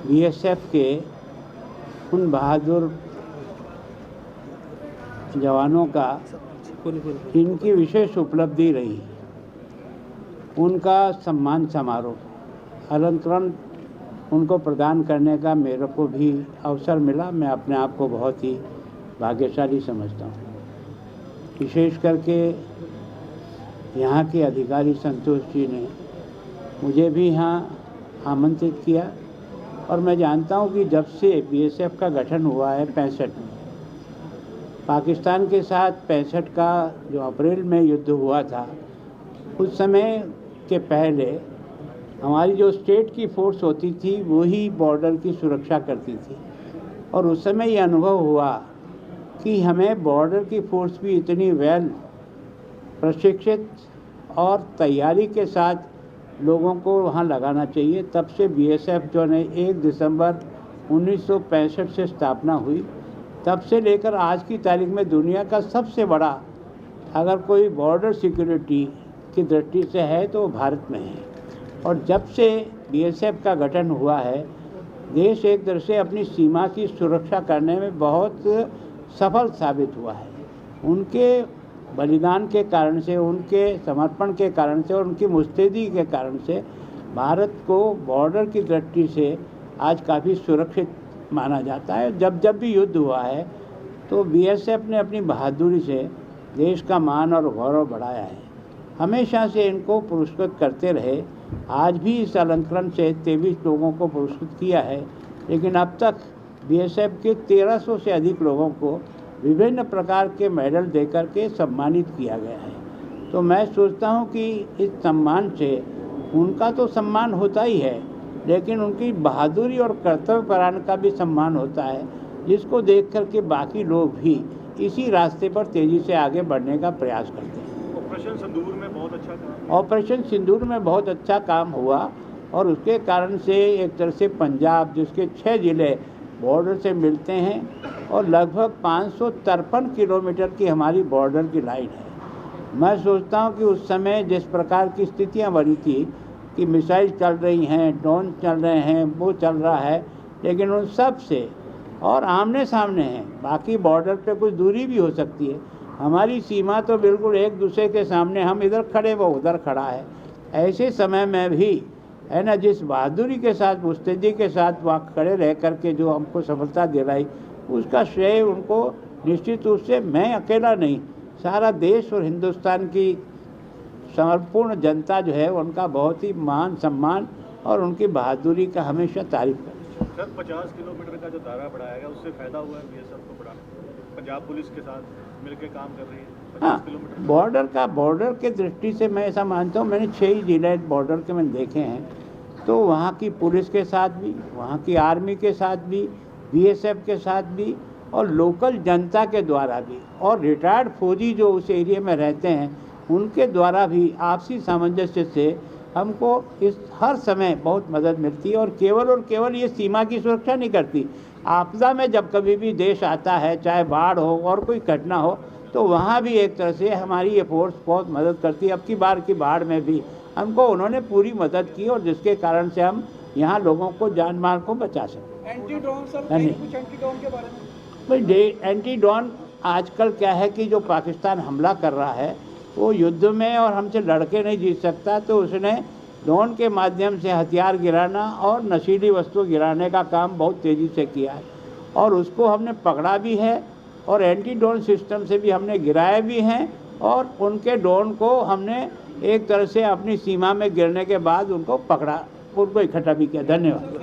BSF के उन बहादुर जवानों का इनकी विशेष उपलब्धि रही। उनका सम्मान समारोह अलंकरण उनको प्रदान करने का मेरे को भी अवसर मिला। मैं अपने आप को बहुत ही भाग्यशाली समझता हूँ। विशेष करके यहाँ के अधिकारी संतोष जी ने मुझे भी यहाँ आमंत्रित किया और मैं जानता हूँ कि जब से बीएसएफ का गठन हुआ है 65 में, पाकिस्तान के साथ 65 का जो अप्रैल में युद्ध हुआ था, उस समय के पहले हमारी जो स्टेट की फोर्स होती थी वही बॉर्डर की सुरक्षा करती थी। और उस समय ये अनुभव हुआ कि हमें बॉर्डर की फोर्स भी इतनी वेल प्रशिक्षित और तैयारी के साथ लोगों को वहाँ लगाना चाहिए। तब से बीएसएफ जो ने 1 दिसंबर 1965 से स्थापना हुई, तब से लेकर आज की तारीख में दुनिया का सबसे बड़ा अगर कोई बॉर्डर सिक्योरिटी की दृष्टि से है तो भारत में है। और जब से बीएसएफ का गठन हुआ है, देश एक तरह से अपनी सीमा की सुरक्षा करने में बहुत सफल साबित हुआ है। उनके बलिदान के कारण से, उनके समर्पण के कारण से और उनकी मुस्तैदी के कारण से भारत को बॉर्डर की दृष्टि से आज काफ़ी सुरक्षित माना जाता है। जब जब भी युद्ध हुआ है तो बीएसएफ ने अपनी बहादुरी से देश का मान और गौरव बढ़ाया है। हमेशा से इनको पुरस्कृत करते रहे। आज भी इस अलंकरण से 23 लोगों को पुरस्कृत किया है, लेकिन अब तक बीएसएफ के 1300 से अधिक लोगों को विभिन्न प्रकार के मेडल देकर के सम्मानित किया गया है। तो मैं सोचता हूं कि इस सम्मान से उनका तो सम्मान होता ही है, लेकिन उनकी बहादुरी और कर्तव्यपरायण का भी सम्मान होता है, जिसको देख करके बाकी लोग भी इसी रास्ते पर तेज़ी से आगे बढ़ने का प्रयास करते हैं। ऑपरेशन सिंदूर में बहुत अच्छा काम हुआ और उसके कारण से एक तरह से पंजाब, जिसके 6 ज़िले बॉर्डर से मिलते हैं और लगभग 553 किलोमीटर की हमारी बॉर्डर की लाइन है। मैं सोचता हूं कि उस समय जिस प्रकार की स्थितियां बनी थी कि मिसाइल चल रही हैं, ड्रोन चल रहे हैं, वो चल रहा है, लेकिन उन सब से और आमने सामने हैं। बाकी बॉर्डर पे कुछ दूरी भी हो सकती है, हमारी सीमा तो बिल्कुल एक दूसरे के सामने, हम इधर खड़े वो उधर खड़ा है। ऐसे समय में भी है ना, जिस बहादुरी के साथ, मुस्तैदी के साथ वहाँ खड़े रह करके जो हमको सफलता दिलाई, उसका श्रेय उनको निश्चित रूप से मैं अकेला नहीं, सारा देश और हिंदुस्तान की संपूर्ण जनता जो है उनका बहुत ही मान सम्मान और उनकी बहादुरी का हमेशा तारीफ करती है। सर, 50 किलोमीटर का जो दायरा बढ़ाया गया, उससे फायदा हुआ है बीएसएफ को बढ़ाने? पंजाब पुलिस के साथ मिलकर काम कर रही है 50 किलोमीटर। बॉर्डर के दृष्टि से मैं ऐसा मानता हूँ, मैंने 6 जिले बॉर्डर के मैंने देखे हैं, तो वहाँ की पुलिस के साथ भी, वहाँ की आर्मी के साथ भी, बीएसएफ के साथ भी और लोकल जनता के द्वारा भी और रिटायर्ड फौजी जो उस एरिया में रहते हैं उनके द्वारा भी आपसी सामंजस्य से हमको इस हर समय बहुत मदद मिलती है। और केवल ये सीमा की सुरक्षा नहीं करती, आपदा में जब कभी भी देश आता है, चाहे बाढ़ हो और कोई घटना हो, तो वहाँ भी एक तरह से हमारी ये फोर्स बहुत मदद करती है। अब की बार की बाढ़ में भी हमको उन्होंने पूरी मदद की और जिसके कारण से हम यहाँ लोगों को जान माल को बचा सकें। एंटी ड्रोन सर, कुछ एंटी ड्रोन के बारे में? भाई एंटी ड्रोन आजकल क्या है कि जो पाकिस्तान हमला कर रहा है वो युद्ध में और हमसे लड़के नहीं जीत सकता, तो उसने ड्रोन के माध्यम से हथियार गिराना और नशीली वस्तु गिराने का काम बहुत तेज़ी से किया है और उसको हमने पकड़ा भी है और एंटी ड्रोन सिस्टम से भी हमने गिराए भी हैं और उनके ड्रोन को हमने एक तरह से अपनी सीमा में गिरने के बाद उनको पकड़ा, उनको इकट्ठा भी किया। धन्यवाद।